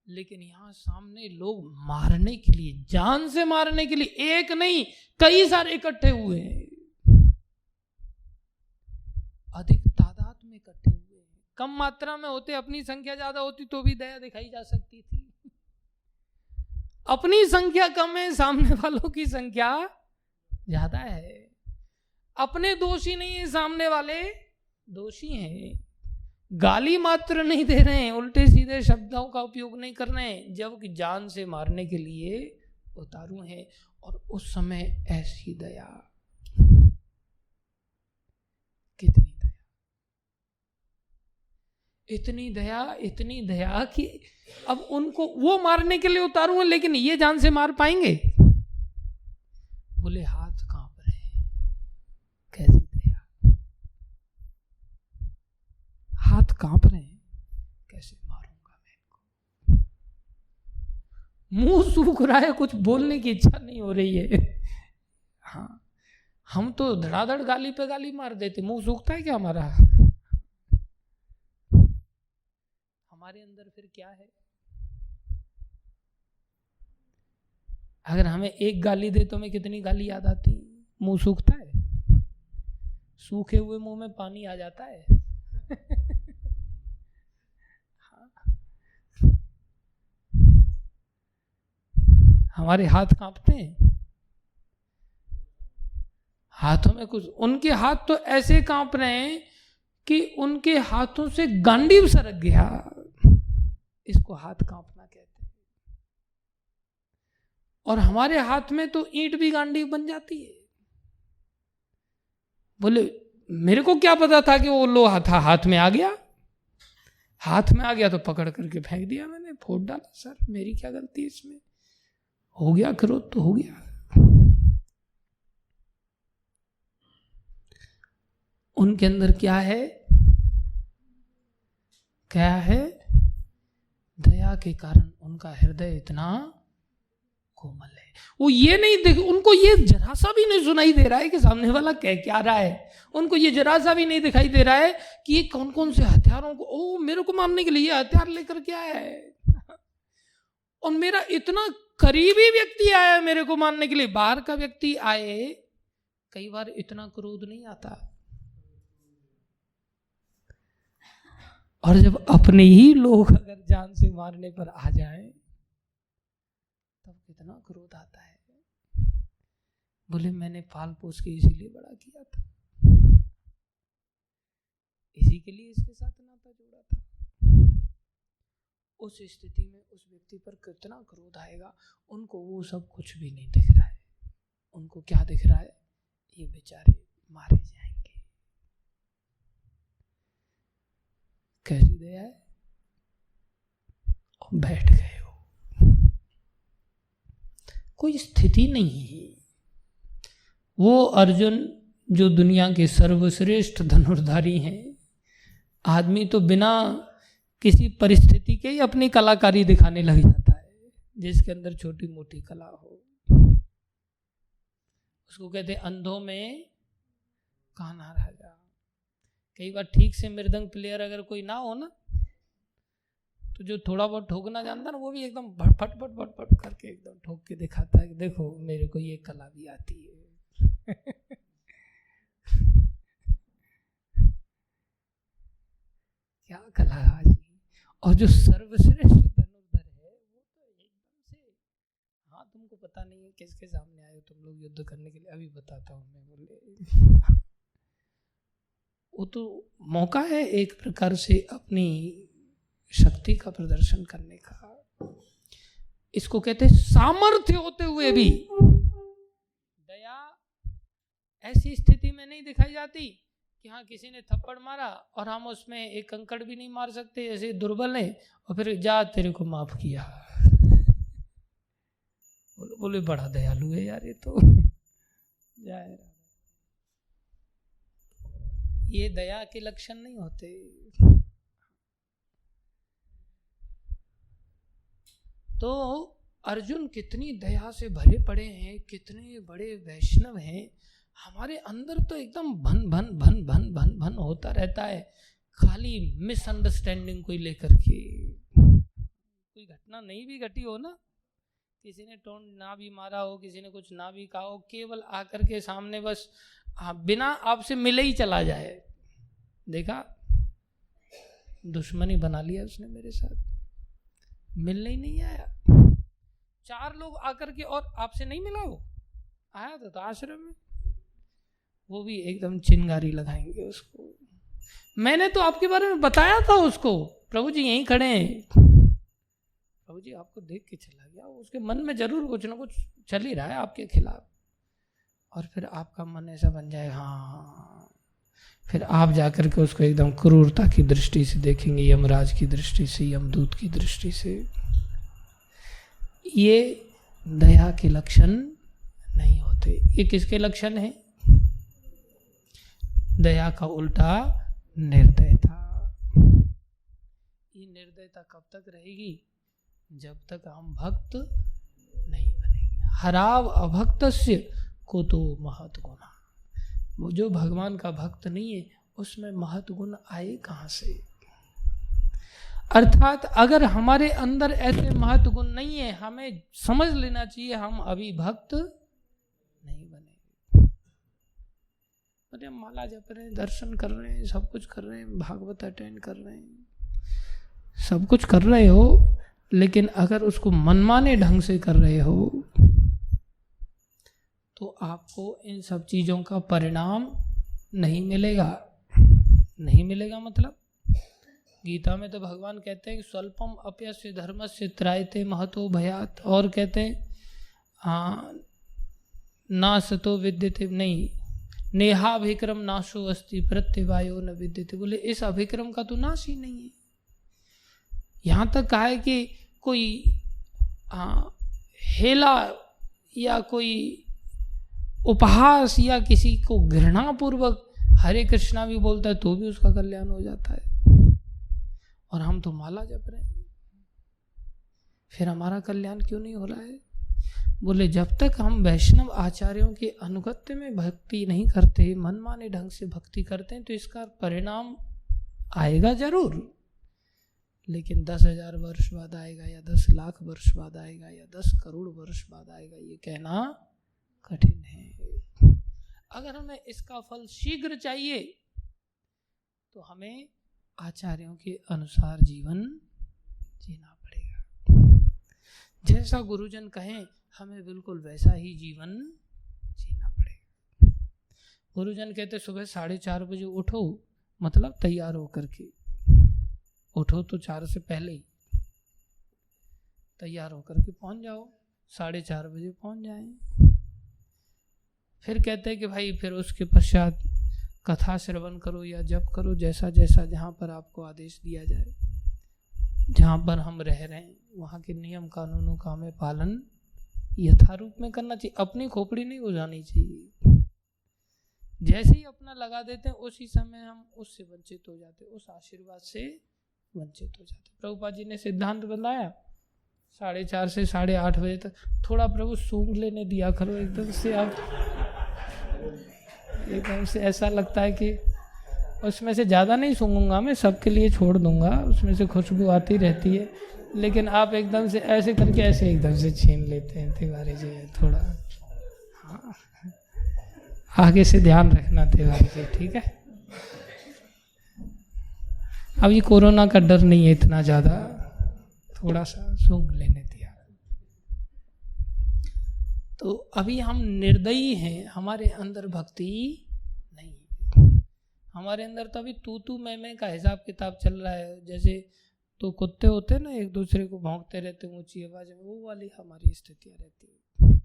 लेकिन यहाँ सामने लोग मारने के लिए, जान से मारने के लिए, एक नहीं कई सारे इकट्ठे हुए हैं, अधिक तादाद में इकट्ठे हुए हैं। कम मात्रा में होते, अपनी संख्या ज्यादा होती तो भी दया दिखाई जा सकती थी। अपनी संख्या कम है, सामने वालों की संख्या ज्यादा है। अपने दोषी नहीं है, सामने वाले दोषी हैं। गाली मात्र नहीं दे रहे हैं, उल्टे सीधे शब्दों का उपयोग नहीं कर रहे हैं, जबकि जान से मारने के लिए उतारू हैं। और उस समय ऐसी दया, कितनी दया, इतनी दया, इतनी दया कि अब उनको वो मारने के लिए उतारू हैं, लेकिन ये जान से मार पाएंगे? बोले हाथ कांप रहे हैं। कैसी दया, हाथ कांप रहे हैं, कैसे मारूंगा मैं इनको। मुंह सूख रहा है, कुछ बोलने की इच्छा नहीं हो रही है। हाँ, हम तो धड़ाधड़ गाली पे गाली मार देते, मुंह सूखता है क्या हमारा? हमारे अंदर फिर क्या है? अगर हमें एक गाली दे तो हमें कितनी गाली याद आती? मुंह सूखता है, सूखे हुए मुंह में पानी आ जाता है। हमारे हाथ कांपते हैं, हाथों में कुछ, उनके हाथ तो ऐसे कांप रहे हैं कि उनके हाथों से गांडीव सरक गया। इसको हाथ कांपना कहते हैं। और हमारे हाथ में तो ईंट भी गांडीव बन जाती है। बोले मेरे को क्या पता था कि वो लोहा था, हाथ में आ गया, हाथ में आ गया तो पकड़ करके फेंक दिया मैंने, फोड़ डाला। सर मेरी क्या गलती है इसमें? हो गया क्रोध तो हो गया। उनके अंदर क्या है? क्या है? दया के कारण उनका हृदय इतना कोमल है। वो ये नहीं देख, उनको ये जरा सा भी नहीं सुनाई दे रहा है कि सामने वाला कह क्या रहा है। उनको ये जरा सा भी नहीं दिखाई दे रहा है कि ये कौन कौन से हथियारों को, ओ मेरे को मारने के लिए ये हथियार लेकर के आया है। और मेरा इतना करीबी व्यक्ति आया है मेरे को मारने के लिए। बाहर का व्यक्ति आए, कई बार इतना क्रोध नहीं आता, और जब अपने ही लोग अगर जान से मारने पर आ जाए तब कितना क्रोध आता है। बोले मैंने पाल पोस के इसीलिए बड़ा किया था, इसी के लिए इसके साथ नाता जोड़ा था। उस स्थिति में उस व्यक्ति पर कितना क्रोध आएगा। उनको वो सब कुछ भी नहीं दिख रहा है। उनको क्या दिख रहा है? ये बेचारे मारे जाएंगे। कैसी दया है। और बैठ गए हो, कोई स्थिति नहीं है। वो अर्जुन जो दुनिया के सर्वश्रेष्ठ धनुर्धारी हैं, आदमी तो बिना किसी परिस्थिति के ही अपनी कलाकारी दिखाने लग जाता है। जिसके अंदर छोटी मोटी कला हो। उसको कहते अंधों में कान्हा राजा। कई बार ठीक से मृदंग प्लेयर अगर कोई ना हो ना, तो जो थोड़ा बहुत ठोकना जानता ना, वो भी एकदम फट फट फट फट करके एकदम ठोक के दिखाता है कि देखो मेरे को ये कला भी आती है। क्या कला है। और जो सर्वश्रेष्ठ धनुर्धर है वो तो एकदम से, हाँ तुमको पता नहीं है किसके सामने आए हो तुम लोग युद्ध करने के लिए, अभी बताता हूँ मैं, बोले वो तो मौका है एक प्रकार से अपनी शक्ति का प्रदर्शन करने का। इसको कहते हैं सामर्थ्य होते हुए भी दया ऐसी स्थिति में नहीं दिखाई जाती कि हाँ किसी ने थप्पड़ मारा और हम उसमें एक कंकड़ भी नहीं मार सकते, ऐसे दुर्बल है, और फिर जा तेरे को माफ किया। बोले बड़ा दयालु है यार ये तो। जाए ये दया के लक्षण नहीं होते। तो अर्जुन कितनी दया से भरे पड़े हैं, कितने बड़े वैष्णव हैं। हमारे अंदर तो एकदम भन भन भन भन भन भन होता रहता है, खाली मिसअंडरस्टैंडिंग को लेकर के। कोई घटना नहीं भी घटी हो ना, किसी ने टोन ना भी मारा हो, किसी ने कुछ ना भी कहा हो, केवल आकर के सामने बस बिना आपसे मिले ही चला जाए। देखा दुश्मनी बना लिया उसने मेरे साथ, मिलने ही नहीं आया। 4 लोग आकर के और आपसे नहीं मिला, वो आया तो आश्रम में, वो भी एकदम चिंगारी लगाएंगे उसको। मैंने तो आपके बारे में बताया था उसको, प्रभु जी यहीं खड़े हैं, प्रभु जी आपको देख के चला गया। उसके मन में जरूर कुछ ना कुछ चल ही रहा है आपके खिलाफ, और फिर आपका मन ऐसा बन जाए, हाँ, फिर आप जाकर के उसको एकदम क्रूरता की दृष्टि से देखेंगे, यमराज की दृष्टि से, यमदूत की दृष्टि से। ये दया के लक्षण नहीं होते। ये किसके लक्षण है? दया का उल्टा निर्दयता। ये निर्दयता कब तक रहेगी? जब तक हम भक्त नहीं बनेंगे। हराव अभक्तस्य को तो महत् गुण। वो जो भगवान का भक्त नहीं है उसमें महत् गुण आए कहाँ से? अर्थात अगर हमारे अंदर ऐसे महत् गुण नहीं है, हमें समझ लेना चाहिए हम अभी भक्त नहीं बने। अरे हम माला जप रहे हैं, दर्शन कर रहे हैं, सब कुछ कर रहे हैं, भागवत अटेंड कर रहे हैं, सब कुछ कर रहे हो, लेकिन अगर उसको मनमाने ढंग से कर रहे हो तो आपको इन सब चीज़ों का परिणाम नहीं मिलेगा। नहीं मिलेगा मतलब गीता में तो भगवान कहते हैं स्वल्पम अप्यस्य धर्मस्य त्रायते महतो भयात्, और कहते हैं ना सतो विद्यते, नहीं नेहाभिक्रम नाशो अस्ति प्रत्यवायो न विद्यते। बोले इस अभिक्रम का तो नाश ही नहीं है। यहाँ तक कहा है कि कोई हेला या कोई उपहास या किसी को घृणा पूर्वक हरे कृष्णा भी बोलता है तो भी उसका कल्याण हो जाता है, और हम तो माला जप रहे हैं, फिर हमारा कल्याण क्यों नहीं हो रहा है? बोले जब तक हम वैष्णव आचार्यों के अनुगत्य में भक्ति नहीं करते, मनमाने ढंग से भक्ति करते हैं, तो इसका परिणाम आएगा जरूर, लेकिन 10,000 वर्ष बाद आएगा या 10 लाख वर्ष बाद आएगा या 10 करोड़ वर्ष बाद आएगा, ये कहना कठिन है। अगर हमें इसका फल शीघ्र चाहिए तो हमें आचार्यों के अनुसार जीवन जीना पड़ेगा। जैसा गुरुजन कहें हमें बिल्कुल वैसा ही जीवन जीना पड़ेगा। गुरुजन कहते सुबह 4:30 बजे उठो, मतलब तैयार होकर के उठो, तो 4 से पहले ही तैयार होकर के पहुंच जाओ, 4:30 बजे पहुंच जाएं। फिर कहते हैं कि भाई फिर उसके पश्चात कथा श्रवण करो या जप करो, जैसा जैसा जहाँ पर आपको आदेश दिया जाए, जहाँ पर हम रह रहे हैं वहाँ के नियम कानूनों का हमें पालन यथारूप में करना चाहिए। अपनी खोपड़ी नहीं उजानी चाहिए। जैसे ही अपना लगा देते हैं उसी समय हम उससे वंचित हो जाते, उस आशीर्वाद से वंचित हो जाते। प्रभुपाद जी ने सिद्धांत बताया 4:30 से 8:30 बजे तक थोड़ा प्रभु सूंघ लेने दिया करो एकदम से। आप एकदम से ऐसा लगता है कि उसमें से ज़्यादा नहीं सूंघूंगा मैं, सबके लिए छोड़ दूंगा, उसमें से खुशबू आती रहती है, लेकिन आप एकदम से ऐसे करके ऐसे एकदम से छीन लेते हैं तिवारी जी। थोड़ा हाँ, आगे से ध्यान रखना तिवारी जी, ठीक है। अब ये कोरोना का डर नहीं है इतना ज़्यादा, थोड़ा सा सूंघ लेने दिया। तो अभी हम निर्दयी हैं, हमारे अंदर भक्ति नहीं है। हमारे अंदर तो अभी तू मैं का हिसाब किताब चल रहा है। जैसे तो कुत्ते होते हैं ना, एक दूसरे को भौंकते रहते हैं ऊंची आवाज में, वो वाली हमारी स्थितियां रहती है।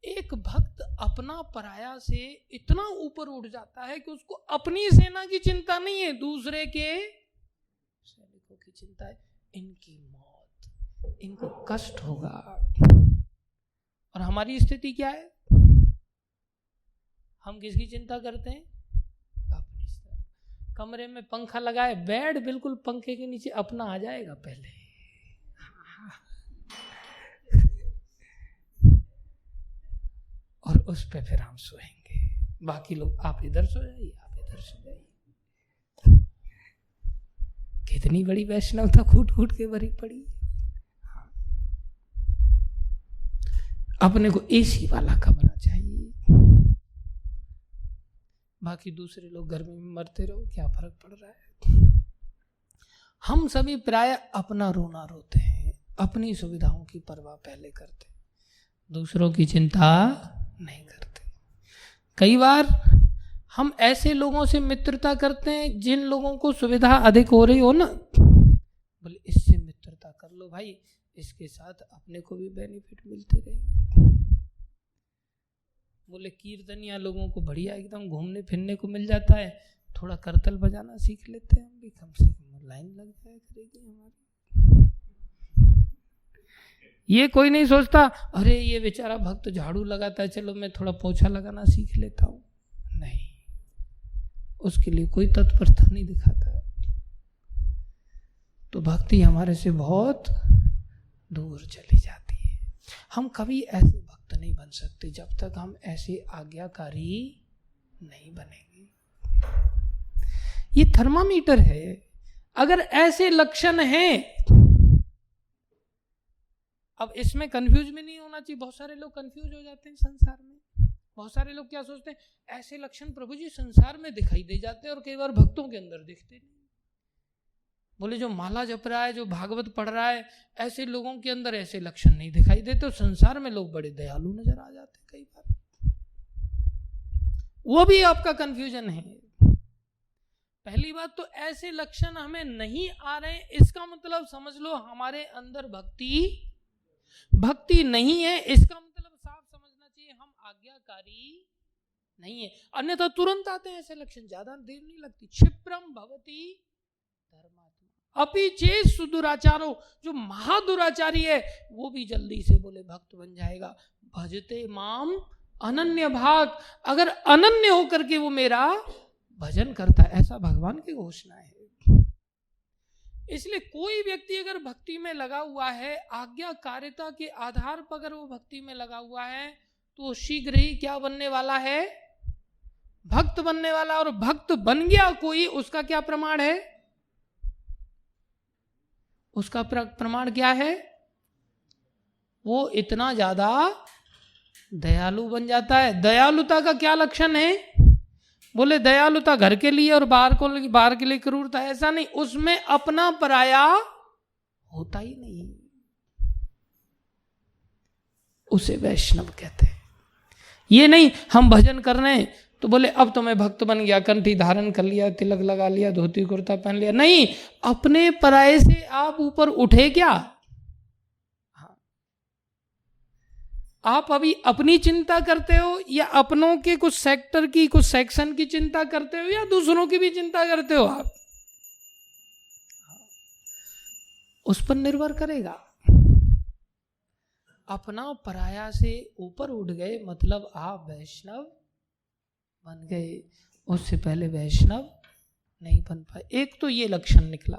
एक भक्त अपना पराया से इतना ऊपर उठ जाता है कि उसको अपनी सेना की चिंता नहीं है, दूसरे के सैनिकों की चिंता है। इनकी मौत, इनको कष्ट होगा। और हमारी स्थिति क्या है? हम किसकी चिंता करते हैं? अपनी। कमरे में पंखा लगाए, बेड बिल्कुल पंखे के नीचे अपना आ जाएगा पहले, और उस पे फिर हम सोएंगे। बाकी लोग आप इधर सो जाइए, आप इधर सो जाइए। कितनी बड़ी वैष्णवता कूट कूट के भरी पड़ी। अपने को एसी वाला कमरा चाहिए, बाकी दूसरे लोग गर्मी में मरते रहो, क्या फर्क पड़ रहा है। हम सभी प्राय अपना रोना रोते हैं, अपनी सुविधाओं की परवाह पहले करते हैं, दूसरों की चिंता नहीं करते। कई बार हम ऐसे लोगों से मित्रता करते हैं जिन लोगों को सुविधा अधिक हो रही हो ना, बोले इससे मित्रता कर लो भाई, इसके साथ अपने को भी बेनिफिट मिलते रहेंगे। बोले कीर्तनिया लोगों को बढ़िया एकदम घूमने फिरने को मिल जाता है, थोड़ा करतल बजाना सीख लेते हैं हम भी, कम से कम लाइन लग जाए करेगी हमारी। ये कोई नहीं सोचता अरे ये बेचारा भक्त झाड़ू लगाता है, चलो मैं थोड़ा पोछा लगाना सीख लेता हूँ। नहीं, उसके लिए कोई तत्परता नहीं दिखाता। तो भक्ति हमारे से बहुत दूर चली जाती है। हम कभी ऐसे भक्त नहीं बन सकते जब तक हम ऐसे आज्ञाकारी नहीं बनेंगे। ये थर्मामीटर है। अगर ऐसे लक्षण हैं, अब इसमें कंफ्यूज भी नहीं होना चाहिए। बहुत सारे लोग कंफ्यूज हो जाते हैं संसार में। बहुत सारे लोग क्या सोचते हैं, ऐसे लक्षण प्रभु जी संसार में दिखाई दे जाते हैं और कई बार भक्तों के अंदर दिखते नहीं। बोले जो माला जप रहा है, जो भागवत पढ़ रहा है, ऐसे लोगों के अंदर ऐसे लक्षण नहीं दिखाई देते, तो संसार में लोग बड़े दयालु नजर आ जाते हैं कई बार। वो भी आपका कंफ्यूजन है। पहली बात तो ऐसे लक्षण हमें नहीं आ रहे, इसका मतलब समझ लो हमारे अंदर भक्ति नहीं है। इसका मतलब साफ समझना चाहिए हम आज्ञाकारी नहीं है, अन्यथा तुरंत आते हैं ऐसे लक्षण, ज्यादा देर नहीं लगती। क्षिप्रम भवति धर्मात्मा अपि चेत सुदुराचारो, जो महादुराचारी है वो भी जल्दी से बोले भक्त बन जाएगा। भजते माम अनन्य भाग, अगर अनन्य होकर के वो मेरा भजन करता है, ऐसा भगवान की घोषणा है। इसलिए कोई व्यक्ति अगर भक्ति में लगा हुआ है, आज्ञाकारिता के आधार पर अगर वो भक्ति में लगा हुआ है, तो वो शीघ्र ही क्या बनने वाला है? भक्त बनने वाला। और भक्त बन गया कोई, उसका क्या प्रमाण है? उसका प्रमाण क्या है? वो इतना ज्यादा दयालु बन जाता है। दयालुता का क्या लक्षण है? बोले दयालुता घर के लिए और बाहर के लिए क्रूरता, ऐसा नहीं, उसमें अपना पराया होता ही नहीं, उसे वैष्णव कहते हैं। ये नहीं हम भजन कर रहे हैं तो बोले अब तो मैं भक्त बन गया, कंठी धारण कर लिया, तिलक लगा लिया, धोती कुर्ता पहन लिया। नहीं, अपने पराये से आप ऊपर उठे क्या? आप अभी अपनी चिंता करते हो, या अपनों के कुछ सेक्टर की, कुछ सेक्शन की चिंता करते हो, या दूसरों की भी चिंता करते हो आप? उस पर निर्भर करेगा। अपना पराया से ऊपर उठ गए मतलब आप वैष्णव बन गए, उससे पहले वैष्णव नहीं बन पाए। एक तो ये लक्षण निकला।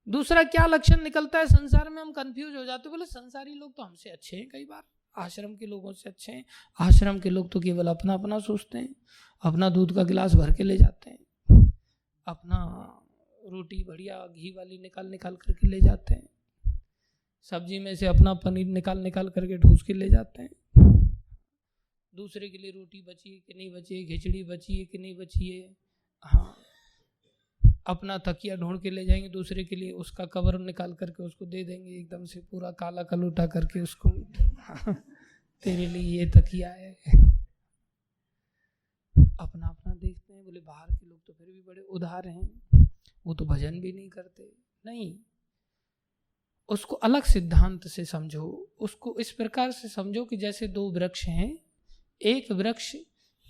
दूसरा क्या लक्षण निकलता है संसार में, हम कंफ्यूज हो जाते हैं। बोले संसारी लोग तो हमसे अच्छे हैं, कई बार आश्रम के लोगों से अच्छे हैं। आश्रम के लोग तो केवल अपना अपना सोचते हैं, अपना दूध का गिलास भर के ले जाते हैं, अपना रोटी बढ़िया घी वाली निकाल निकाल करके ले जाते हैं, सब्जी में से अपना पनीर निकाल निकाल करके ढूंस के ले जाते हैं। दूसरे के लिए रोटी बची है कि नहीं बची है, खिचड़ी बची है कि नहीं बची है, हाँ अपना तकिया ढूंढ के ले जाएंगे, दूसरे के लिए उसका कवर निकाल करके उसको दे देंगे, एकदम से पूरा काला कलूटा करके उसको, तेरे लिए ये तकिया है। अपना अपना देखते हैं। बोले बाहर के लोग तो फिर भी बड़े उदार हैं, वो तो भजन भी नहीं करते। नहीं, उसको अलग सिद्धांत से समझो, उसको इस प्रकार से समझो कि जैसे दो वृक्ष हैं, एक वृक्ष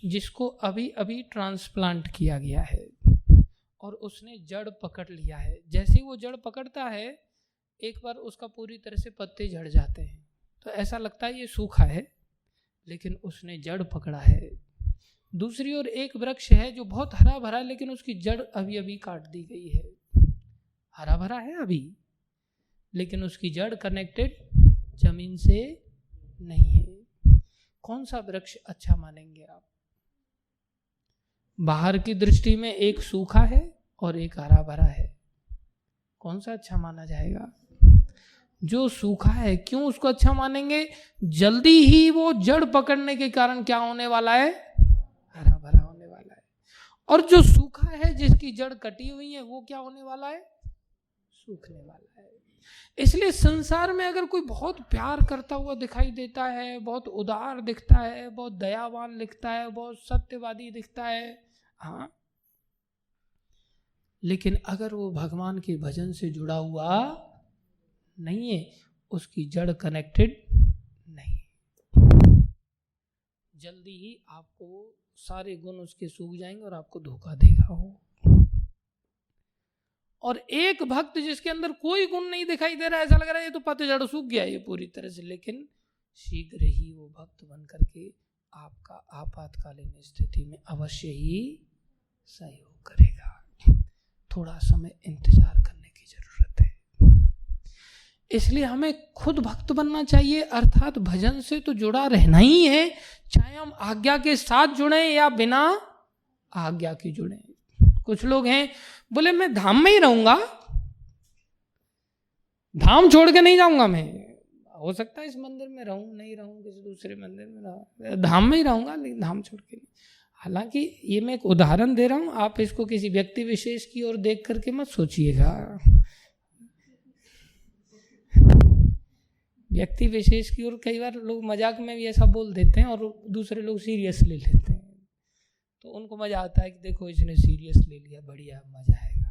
जिसको अभी अभी ट्रांसप्लांट किया गया है और उसने जड़ पकड़ लिया है। जैसे ही वो जड़ पकड़ता है, एक बार उसका पूरी तरह से पत्ते झड़ जाते हैं, तो ऐसा लगता है ये सूखा है, लेकिन उसने जड़ पकड़ा है। दूसरी ओर एक वृक्ष है जो बहुत हरा भरा है, लेकिन उसकी जड़ अभी अभी काट दी गई है। हरा भरा है अभी, लेकिन उसकी जड़ कनेक्टेड जमीन से नहीं है। कौन सा वृक्ष अच्छा मानेंगे आप? बाहर की दृष्टि में एक सूखा है और एक हरा भरा है, कौन सा अच्छा माना जाएगा? जो सूखा है। क्यों उसको अच्छा मानेंगे? जल्दी ही वो जड़ पकड़ने के कारण क्या होने वाला है? हरा भरा होने वाला है। और जो सूखा है, जिसकी जड़ कटी हुई है, वो क्या होने वाला है? सूखने वाला है। इसलिए संसार में अगर कोई बहुत प्यार करता हुआ दिखाई देता है, बहुत उदार दिखता है, बहुत दयावान दिखता है, बहुत सत्यवादी दिखता है, हाँ, लेकिन अगर वो भगवान के भजन से जुड़ा हुआ नहीं है, उसकी जड़ कनेक्टेड नहीं, जल्दी ही आपको सारे गुण उसके सूख जाएंगे और आपको धोखा देगा वो। और एक भक्त जिसके अंदर कोई गुण नहीं दिखाई दे रहा है, ऐसा लग रहा है ये तो पतझड़ सूख गया ये पूरी तरह से, लेकिन शीघ्र ही वो भक्त बन करके आपका आपातकालीन स्थिति में अवश्य ही सहयोग करेगा। थोड़ा समय इंतजार करने की जरूरत है। इसलिए हमें खुद भक्त बनना चाहिए, अर्थात भजन से तो जुड़ा रहना ही है, चाहे हम आज्ञा के साथ जुड़े या बिना आज्ञा के जुड़े। कुछ लोग हैं बोले मैं धाम में ही रहूंगा, धाम छोड़ के नहीं जाऊंगा मैं। हो सकता है इस मंदिर में रहूं, नहीं रहूं किसी दूसरे मंदिर में रहूं, धाम में ही रहूंगा, लेकिन धाम छोड़ के नहीं। हालांकि ये मैं एक उदाहरण दे रहा हूं, आप इसको किसी व्यक्ति विशेष की ओर देख करके मत सोचिएगा। व्यक्ति विशेष की ओर कई बार लोग मजाक में भी ऐसा बोल देते हैं और दूसरे लोग सीरियस ले लेते हैं, तो उनको मजा आता है कि देखो इसने सीरियस ले लिया, बढ़िया मजा आएगा।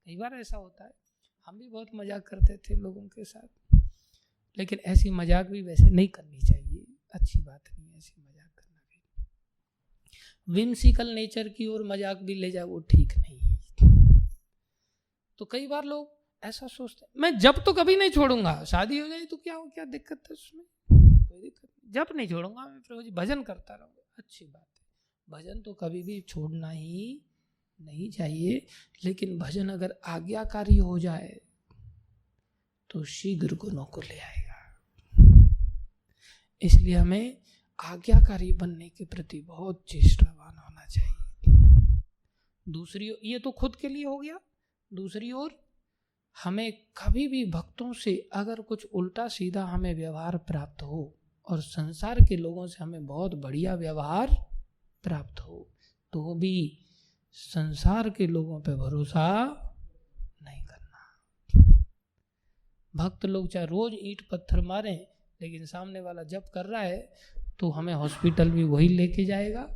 कई बार ऐसा होता है, हम भी बहुत मजाक करते थे लोगों के साथ, लेकिन ऐसी मजाक भी वैसे नहीं करनी चाहिए, अच्छी बात नहीं है ऐसी मजाक करना भी। विम्सिकल नेचर की ओर मजाक भी ले जाओ, वो ठीक नहीं। तो कई बार लोग ऐसा सोचते हैं मैं जब तो कभी नहीं छोड़ूंगा, शादी हो जाए तो क्या दिक्कत है उसमें, कोई दिक्कत नहीं, जब नहीं छोड़ूंगा मैं फिर भजन करता रहूंगा। अच्छी बात है, भजन तो कभी भी छोड़ना ही नहीं चाहिए, लेकिन भजन अगर आज्ञाकारी हो जाए तो शीघ्र गुणों को ले आएगा। इसलिए हमें आज्ञाकारी बनने के प्रति बहुत चेष्टावान होना चाहिए। दूसरी, ये तो खुद के लिए हो गया। दूसरी ओर हमें कभी भी भक्तों से अगर कुछ उल्टा सीधा हमें व्यवहार प्राप्त हो और संसार के लोगों से हमें बहुत बढ़िया व्यवहार प्राप्त हो, तो भी संसार के लोगों पे भरोसा नहीं करना। भक्त लोग चाहे रोज ईंट पत्थर मारें, लेकिन सामने वाला जप कर रहा है तो हमें हॉस्पिटल भी वही लेके जाएगा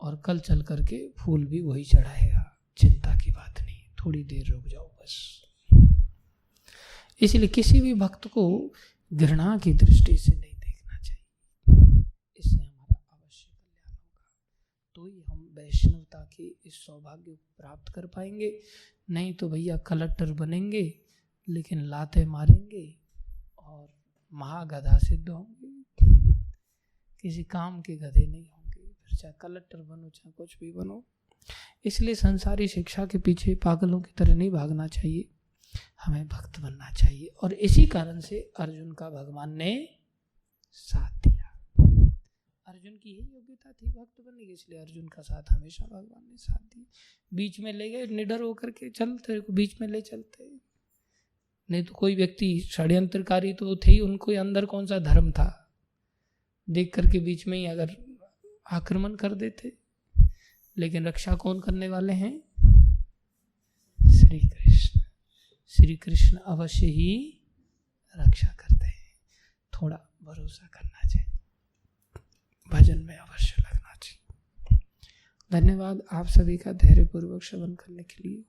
और कल चल करके फूल भी वही चढ़ाएगा। चिंता की बात नहीं, थोड़ी देर रुक जाओ बस। इसलिए किसी भी भक्त को घृणा की दृष्टि से नहीं देखना चाहिए, इससे हमारा अवश्य कल्याण होगा। तो ही हम वैष्णवता के इस सौभाग्य को प्राप्त कर पाएंगे। नहीं तो भैया कलेक्टर बनेंगे लेकिन लाते मारेंगे और महागधा सिद्ध होंगे, किसी काम के गधे नहीं होंगे। फिर चाहे कलेक्टर बनो चाहे कुछ भी बनो। इसलिए संसारी शिक्षा के पीछे पागलों की तरह नहीं भागना चाहिए। हमें भक्त बनना चाहिए। और इसी कारण से अर्जुन का भगवान ने साथ दिया। अर्जुन की यही योग्यता थी भक्त बनने की, इसलिए अर्जुन का साथ हमेशा भगवान ने साथ दिया। बीच में ले गए, निडर होकर के चल, तेरे को बीच में ले चलते। नहीं तो कोई व्यक्ति षड्यंत्रकारी तो थे ही, उनको अंदर कौन सा धर्म था, देख करके बीच में ही अगर आक्रमण कर देते। लेकिन रक्षा कौन करने वाले हैं? श्री कृष्ण। श्री कृष्ण अवश्य ही रक्षा करते हैं। थोड़ा भरोसा करना चाहिए, भजन में अवश्य लगना चाहिए। धन्यवाद आप सभी का धैर्यपूर्वक श्रवण करने के लिए।